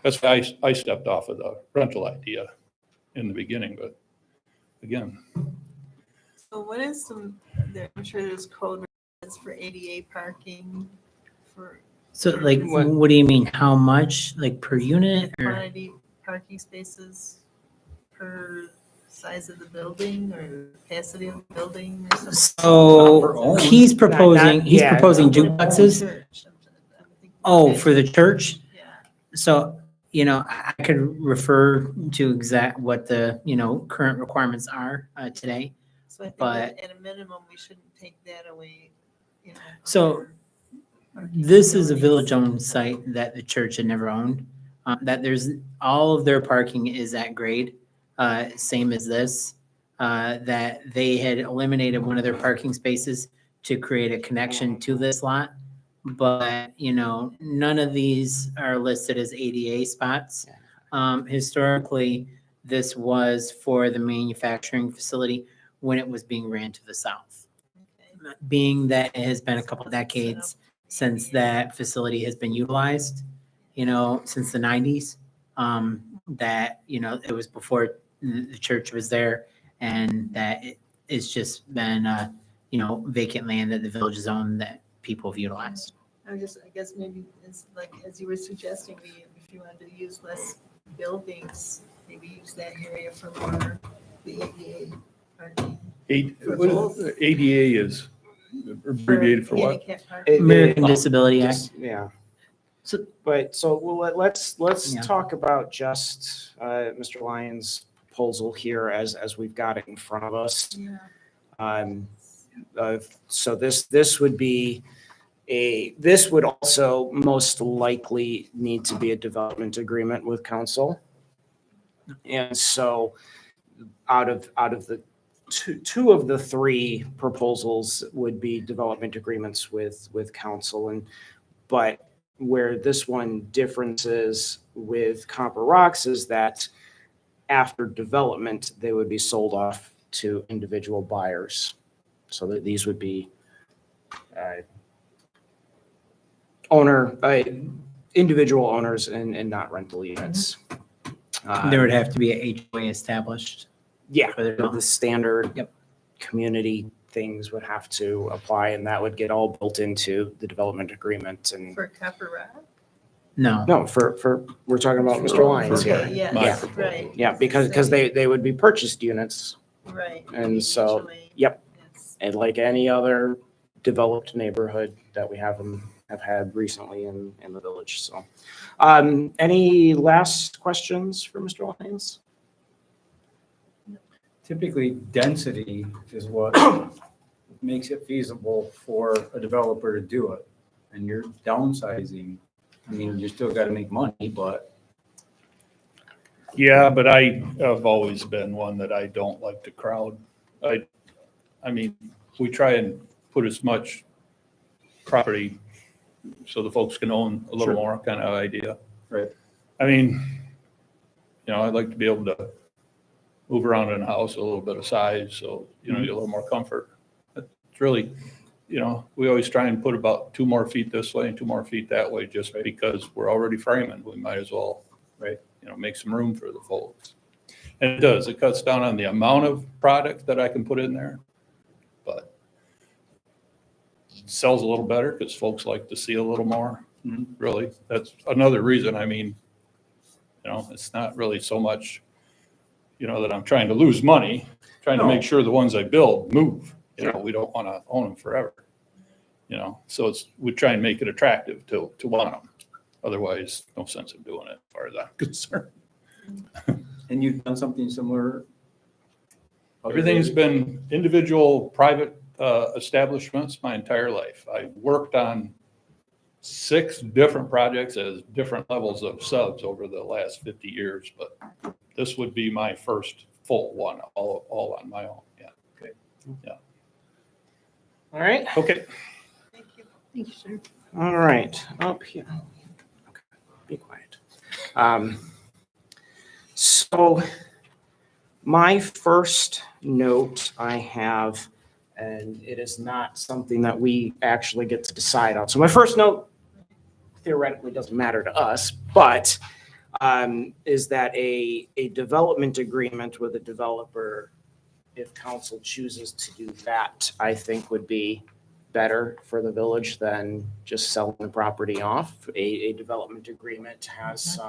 That's why I stepped off of the rental idea in the beginning, but again, So what is I'm sure there's code for ADA parking for So like, what do you mean? How much, like per unit or? quantity parking spaces per size of the building or capacity of the building or something? So he's proposing, yeah. duplexes. Church, I'm thinking Oh, capacity. for the church? Yeah. So, I could refer to what the, current requirements are today. So I think but- that at a minimum, we shouldn't take that away, So this is a village-owned site that the church had never owned. That all of their parking is at grade, same as this. That they had eliminated one of their parking spaces to create a connection to this lot. But, none of these are listed as ADA spots. Historically, this was for the manufacturing facility when it was being ran to the south. Being that it has been a couple decades since that facility has been utilized, since the 90s, that, it was before the church was there, and that it's just been, vacant land that the village has owned that people have utilized. I guess maybe it's like, as you were suggesting, if you wanted to use less buildings, maybe use that area for more the ADA parking. ADA is abbreviated for what? Handicap parking. American Disability Act. Yeah. So- Let's Yeah. talk about just Mr. Lyons' proposal here as we've got it in front of us. Yeah. So this would be this would also most likely need to be a development agreement with council. And so out of the two of the three proposals would be development agreements with council, but where this one differences with Copper Rocks is that after development, they would be sold off to individual buyers. So that these would be individual owners and not rental units. There would have to be a HOA established. Yeah, for their- the standard Yep. community things would have to apply, and that would get all built into the development agreement. And For Copper Rock? No. no, for we're talking about Mr. Lyons here. Okay, yes, Yeah. right. Yeah, because they would be purchased units, Right. and so, Eventually, yep. yes. And like any other developed neighborhood that we have had recently in the village. So, any last questions for Mr. Lyons? Typically, density is what makes it feasible for a developer to do it. And you're downsizing. I mean, you still got to make money, but Yeah, but I have always been one that I don't like to crowd. I mean, we try and put as much property so the folks can own a little more kind of idea. Right. I mean, I'd like to be able to move around in a house, a little bit of size, so, you get a little more comfort. It's really, we always try and put about 2 more feet this way and 2 more feet that way, just because we're already framing. We might as well, Right. Make some room for the folks. And it does, it cuts down on the amount of product that I can put in there, but it sells a little better because folks like to see a little more, really. That's another reason. I mean, it's not really so much, that I'm trying to lose money, trying to make sure the ones I build move. We don't want to own them forever. So we try and make it attractive to want them. Otherwise, no sense of doing it as far as I'm concerned. and you've done something similar. Everything's been individual, private establishments my entire life. I worked on 6 different projects as different levels of subs over the last 50 years, but this would be my first full one, all on my own. Yeah. Okay. Yeah. All right. Okay. Thank you. Thank you, sir. All right, up here. Okay, be quiet. So my first note I have, and it is not something that we actually get to decide on. So my first note theoretically doesn't matter to us, but is that a development agreement with a developer, if council chooses to do that, I think would be better for the village than just selling the property off. A development agreement has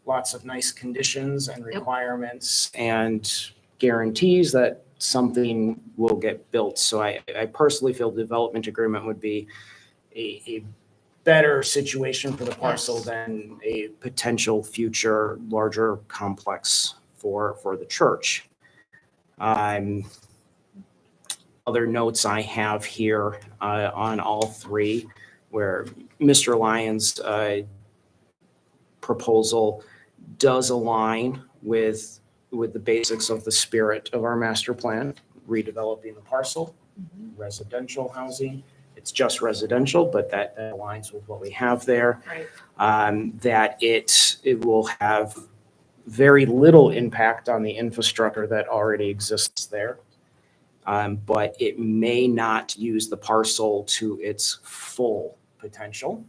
lots of nice conditions and requirements and guarantees that something will get built. So I personally feel the development agreement would be a better situation for the parcel than a potential future larger complex for the church. Other notes I have here on all 3, where Mr. Lyons' proposal does align with the basics of the spirit of our master plan, redeveloping the parcel, residential housing. it's just residential, but that aligns with what we have there. Right. That it will have very little impact on the infrastructure that already exists there. But it may not use the parcel to its full potential.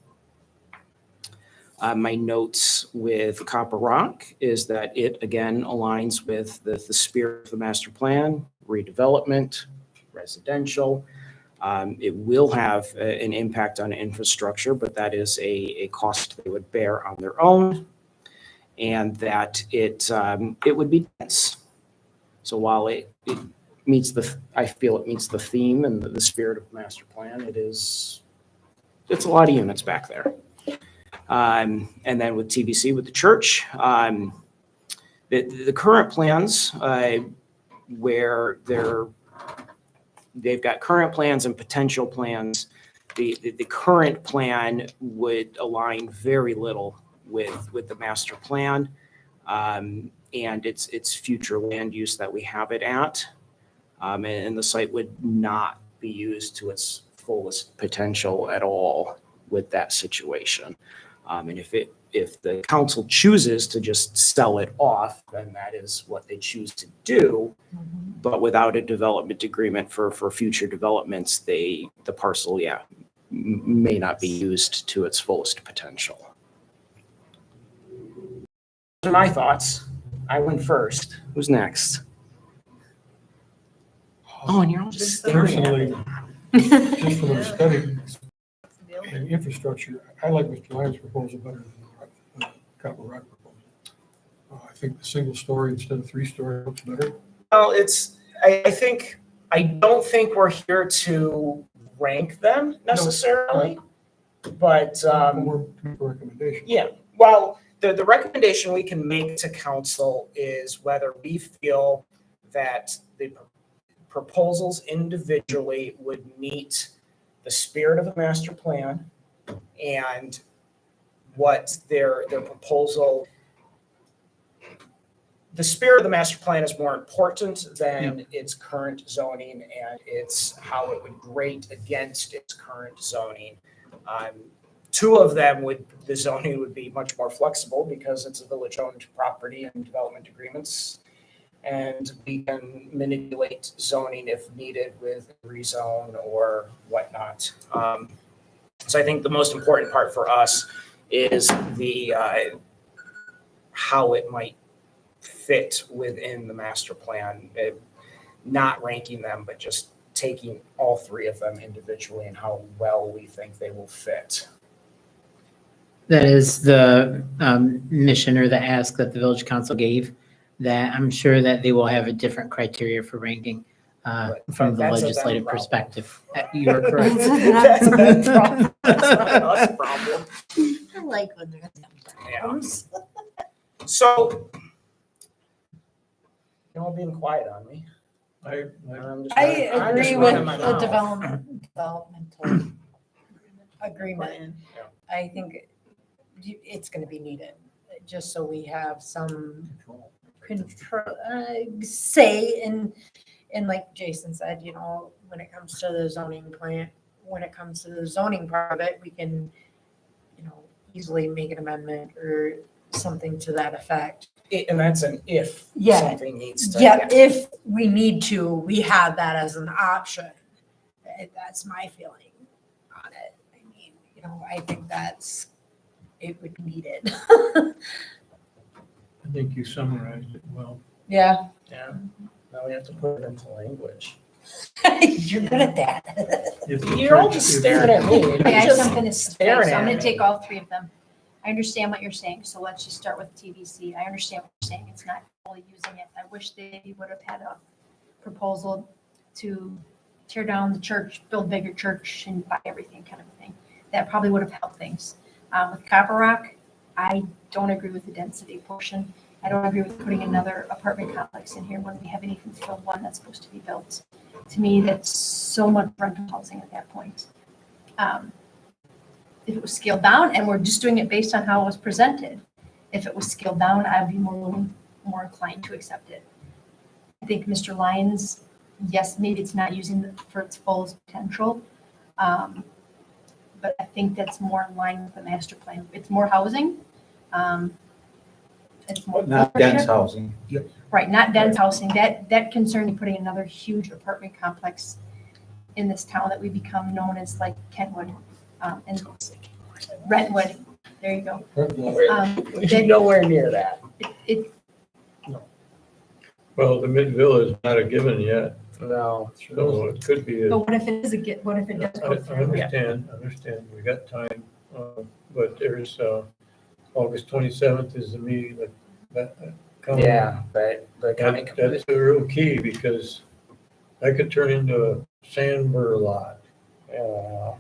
My notes with Copper Rock is that it, again, aligns with the spirit of the master plan, redevelopment, residential. It will have an impact on infrastructure, but that is a cost they would bear on their own. And that it would be dense. So while it meets I feel it meets the theme and the spirit of the master plan, it's a lot of units back there. And then with TBC, with the church, the current plans, where they've got current plans and potential plans, the current plan would align very little with the master plan and its future land use that we have it at. And the site would not be used to its fullest potential at all with that situation. And if the council chooses to just sell it off, then that is what they choose to do. But without a development agreement for future developments, the parcel, may not be used to its fullest potential. Those are my thoughts. I went first. Who's next? Oh, and you're all just staring at me. Personally, just from a study and infrastructure, I like Mr. Lyons' proposal better than the Copper Rock proposal. I think the single story instead of 3-story looks better. Well, I don't think we're here to rank them necessarily, but More recommendation. yeah. Well, the recommendation we can make to council is whether we feel that the proposals individually would meet the spirit of the master plan and what their proposal. The spirit of the master plan is more important than its current zoning and its how it would grate against its current zoning. Two of them the zoning would be much more flexible because it's a village-owned property and development agreements. And we can manipulate zoning if needed with rezone or whatnot. So I think the most important part for us is how it might fit within the master plan, not ranking them, but just taking all three of them individually and how well we think they will fit. That is the mission or the ask that the village council gave, that I'm sure that they will have a different criteria for ranking from the That's a them legislative problem. perspective. You are correct. That's a them problem. That's not an us problem. I like when they're Yeah. So, you're all being quiet on me. I'm just I running- I'm agree just with running my the mouth. developmental agreement. I think it's gonna be needed, just so we have some control, say, and like Jason said, when it comes to the zoning plan, when it comes to the zoning part of it, we can, easily make an amendment or something to that effect. And that's an if Yeah. something needs to. Yeah, if we need to, we have that as an option. That's my feeling on it. I mean, I think it would be needed. I think you summarized it well. Yeah. Yeah, now we have to put it into language. You're good at that. You're all just staring at me. You're Okay, I have just something to say, staring so I'm at gonna me. take all three of them. I understand what you're saying, so let's just start with TBC. I understand what you're saying, it's not fully using it. I wish they would have had a proposal to tear down the church, build bigger church, and buy everything kind of a thing. That probably would have helped things. With Copper Rock, I don't agree with the density portion. I don't agree with putting another apartment complex in here when we haven't even filled one that's supposed to be built. To me, that's so much rental housing at that point. If it was scaled down, and we're just doing it based on how it was presented, if it was scaled down, I'd be more inclined to accept it. I think Mr. Lyons, yes, maybe it's not using it for its full potential, But I think that's more in line with the master plan. It's more housing. It's more. But not dense housing. Right, not dense housing. That concerns me, putting another huge apartment complex in this town that we become known as like Kentwood, and Brentwood. There you go. That- Nowhere near that. It, Well, the mid-ville is not a given yet, No. so it could be. but what if it is what if it does I go through? understand, we got time, but there's, August 27th is the meeting that. coming. Yeah, but the county. That's a real key, because that could turn into a sand burr lot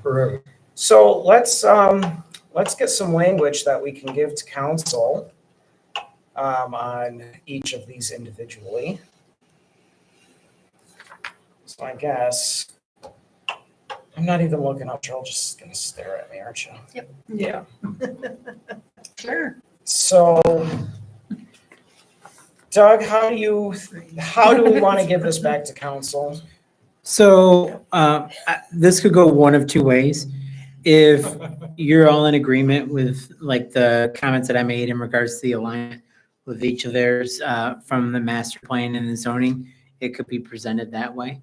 forever. So let's get some language that we can give to council on each of these individually. So I guess, I'm not even looking up, you're all just gonna stare at me, aren't you? Yep. Yeah. Sure. So Doug, how do we want to give this back to council? So this could go one of two ways. If you're all in agreement with like the comments that I made in regards to the alignment with each of theirs from the master plan and the zoning, it could be presented that way.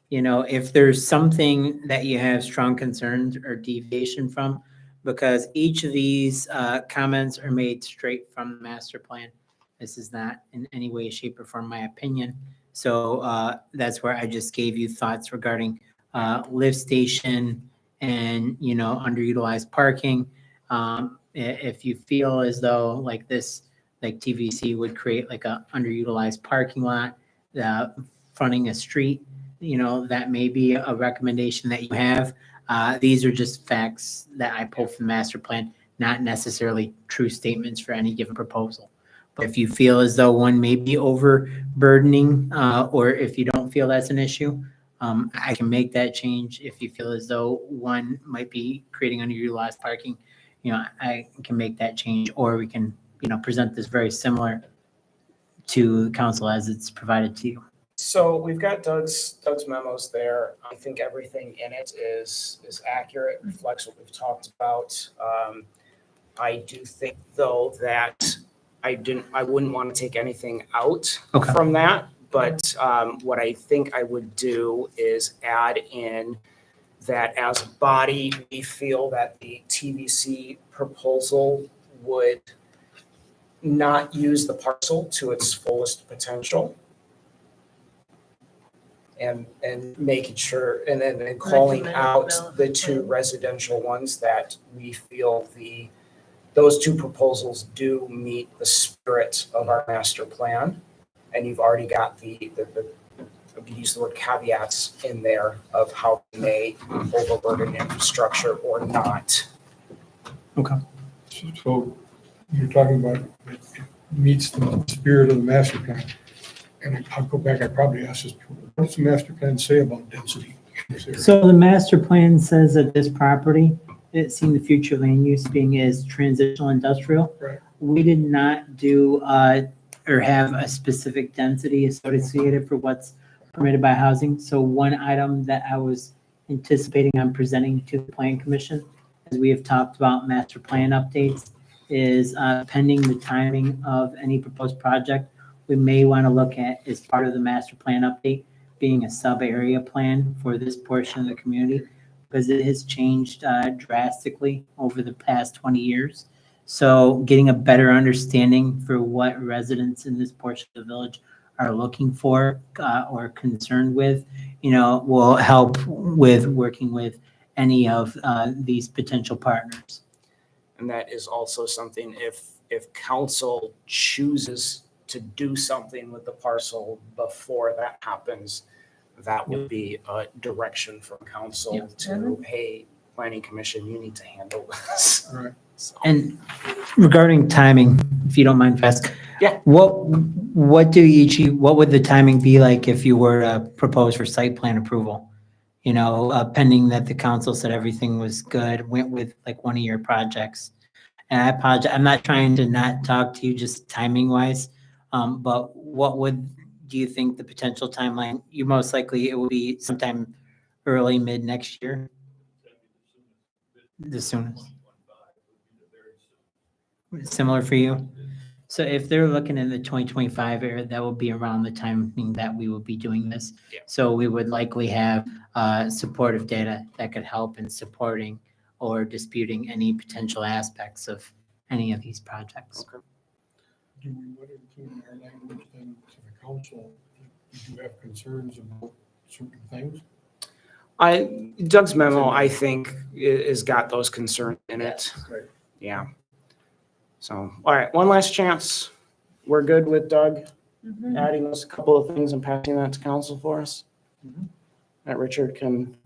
You know, if there's something that you have strong concerns or deviation from, because each of these comments are made straight from the master plan. This is not in any way, shape, or form my opinion. So that's where I just gave you thoughts regarding lift station and, you know, underutilized parking. If you feel as though like this, like TVC would create like a underutilized parking lot fronting a street, you know, that may be a recommendation that you have. These are just facts that I pulled from the master plan, not necessarily true statements for any given proposal. But if you feel as though one may be overburdening, or if you don't feel that's an issue, I can make that change. If you feel as though one might be creating underutilized parking, you know, I can make that change, or we can, you know, present this very similar to the council as it's provided to you. So we've got Doug's memos there. I think everything in it is accurate, reflects what we've talked about. I do think though that I wouldn't want to take anything out Okay. from that. But what I think I would do is add in that as a body, we feel that the TVC proposal would not use the parcel to its fullest potential. And making sure, and then calling out the two residential ones that we feel those two proposals do meet the spirit of our master plan. And you've already got we use the word caveats in there of how they may overburden infrastructure or not. So you're talking about it meets the spirit of the master plan. And I'll go back, I probably asked this before, what does the master plan say about density in this area? So the master plan says that this property, it's seen the future land use being as transitional industrial. Right. We did not do or have a specific density associated for what's permitted by housing. So one item that I was anticipating on presenting to the plan commission, as we have talked about master plan updates, is pending the timing of any proposed project, we may want to look at as part of the master plan update being a sub-area plan for this portion of the community, because it has changed drastically over the past 20 years. So getting a better understanding for what residents in this portion of the village are looking for or concerned with, you know, will help with working with any of these potential partners. And that is also something if council chooses to do something with the parcel before that happens, that would be a direction from council to, hey, planning commission, you need to handle this. All right. So, And regarding timing, if you don't mind, Fest. Yeah. What would the timing be like if you were to propose for site plan approval? You know, pending that the council said everything was good, went with like one of your projects. And I apologize, I'm not trying to not talk to you just timing wise, but do you think the potential timeline, you most likely it will be sometime early, mid next year? The soonest. Similar for you? So if they're looking in the 2025 area, that will be around the timing that we will be doing this. Yeah. So we would likely have supportive data that could help in supporting or disputing any potential aspects of any of these projects. Do we want to include in our language then to the council, if you have concerns about certain things? Doug's memo, I think, is got those concerns in it. Right. Yeah. So, all right, one last chance. We're good with Doug adding those couple of things and passing that to council for us? That Richard can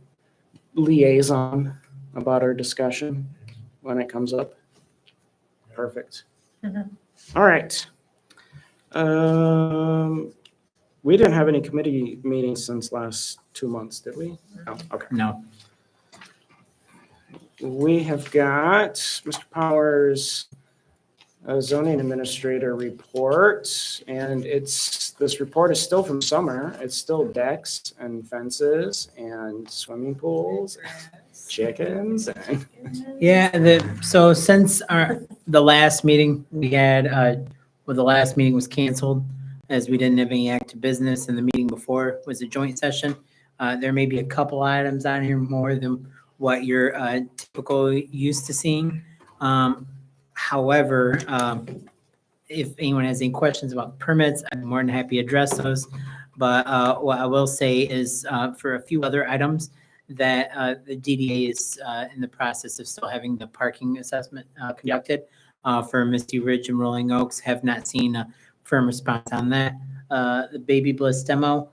liaison about our discussion when it comes up. Perfect. All right. We didn't have any committee meetings since last 2 months, did we? No, okay. No. We have got Mr. Powers' zoning administrator report, and this report is still from summer. It's still decks and fences and swimming pools, chickens. And Yeah, so since the last meeting we had, the last meeting was canceled as we didn't have any active business, and the meeting before was a joint session. There may be a couple items on here more than what you're typical used to seeing. However, if anyone has any questions about permits, I'm more than happy to address those. But what I will say is for a few other items that the DDA is in the process of still having the parking assessment conducted for Misty Ridge and Rolling Oaks. Have not seen a firm response on that. The Baby Bliss demo,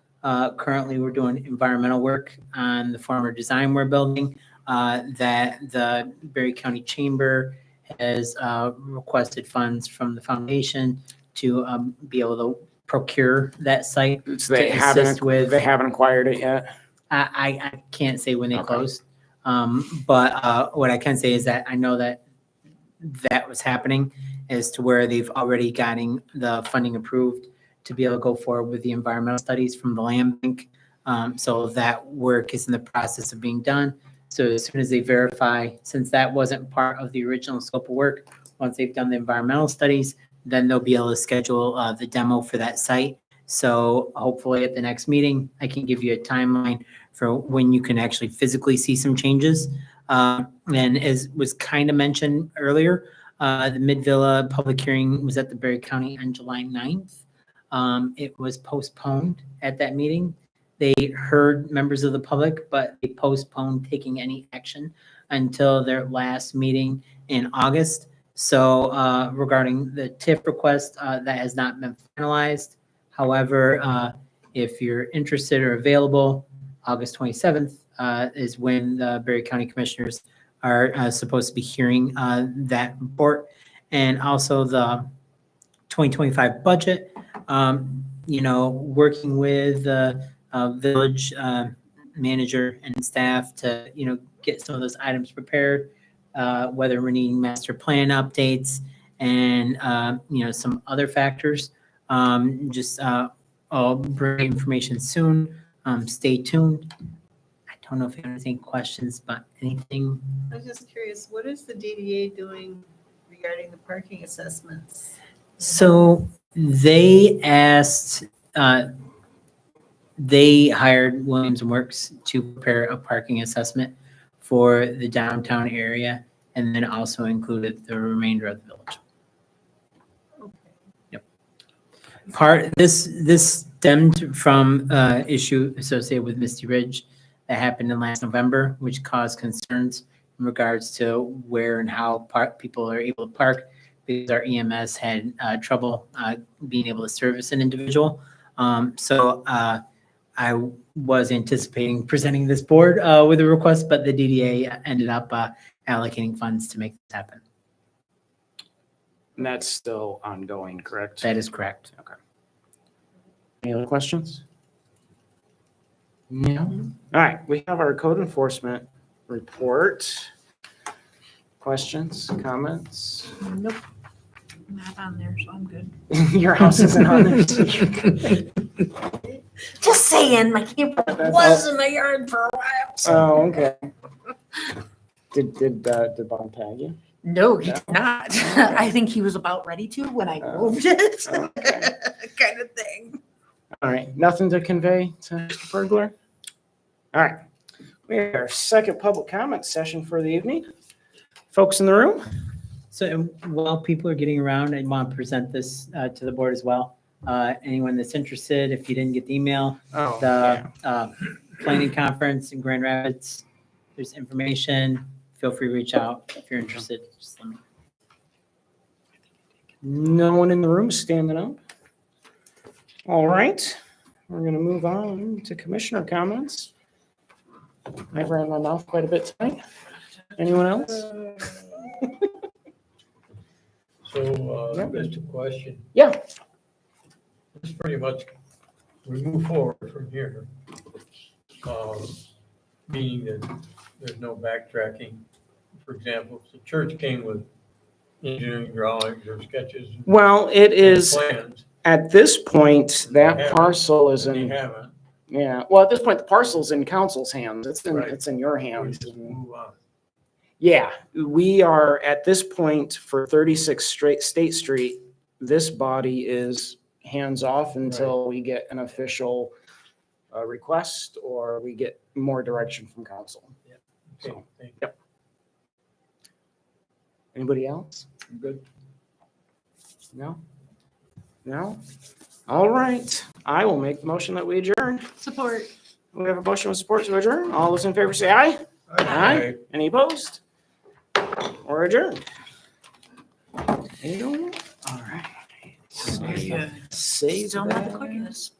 currently we're doing environmental work on the former Design Wear building that the Berry County Chamber has requested funds from the foundation to be able to procure that site. so they To assist haven't with- acquired it yet. I can't say when they Okay. closed. But what I can say is that I know that was happening as to where they've already gotten the funding approved to be able to go forward with the environmental studies from the land bank. So that work is in the process of being done. So as soon as they verify, since that wasn't part of the original scope of work, once they've done the environmental studies, then they'll be able to schedule the demo for that site. So hopefully at the next meeting, I can give you a timeline for when you can actually physically see some changes. And as was kind of mentioned earlier, the Mid-Villa public hearing was at the Berry County on July 9th. It was postponed at that meeting. They heard members of the public, but they postponed taking any action until their last meeting in August. So regarding the TIF request, that has not been finalized. However, if you're interested or available, August 27th is when the Berry County Commissioners are supposed to be hearing that report. And also the 2025 budget, working with the village manager and staff to, get some of those items prepared, whether we're needing master plan updates and, some other factors. I'll bring information soon. Stay tuned. I don't know if you have any questions, but anything. I was just curious, what is the DDA doing regarding the parking assessments? So they asked, they hired Williams and Works to prepare a parking assessment for the downtown area and then also included the remainder of the village. This stemmed from issue associated with Misty Ridge that happened in last November, which caused concerns in regards to where and how people are able to park because our EMS had trouble being able to service an individual. So I was anticipating presenting this board with a request, but the DDA ended up allocating funds to make this happen. And that's still ongoing, correct? That is correct. Okay. Any other questions? No. All right, we have our code enforcement report. Questions, comments? Nope. Not on there, so I'm good. Your house isn't on there. Just saying, my camper That's was in my yard for a while. So. Oh, okay. Did Bob tag you? No, he No. did not. I think he was about ready to when I moved it. Okay. Kind of thing. All right, nothing to convey to Mr. Burglar? All right, we have our second public comment session for the evening. Folks in the room? So while people are getting around, I want to present this to the board as well. Anyone that's interested, if you didn't get the email, Oh, the planning conference in Grand Rapids, there's information. Feel free to reach out if you're interested. Just let me. No one in the room standing up? All right, we're going to move on to commissioner comments. I've ran my mouth quite a bit tonight. Anyone else? So, Yep. just a question. Yeah. It's pretty much, we move forward from here. Meaning that there's no backtracking. For example, if the church came with engineering drawings or sketches. and Well, it is, Plans, at this point, They that haven't. parcel is and they in, haven't, yeah, well, at this point, the parcel's in council's hands. It's in, Right. it's in your we hands. just move on. Yeah, we are at this point for 36 State Street, this body is hands off until we get an official request or we get more direction from council. Okay, So, thank you. anybody else? I'm good. No? No? All right, I will make the motion that we adjourn. Support. We have a motion with support to adjourn. All those in favor say aye. Aye. Any opposed? Or adjourned? All right. Very good. Save Still not the that. quickest.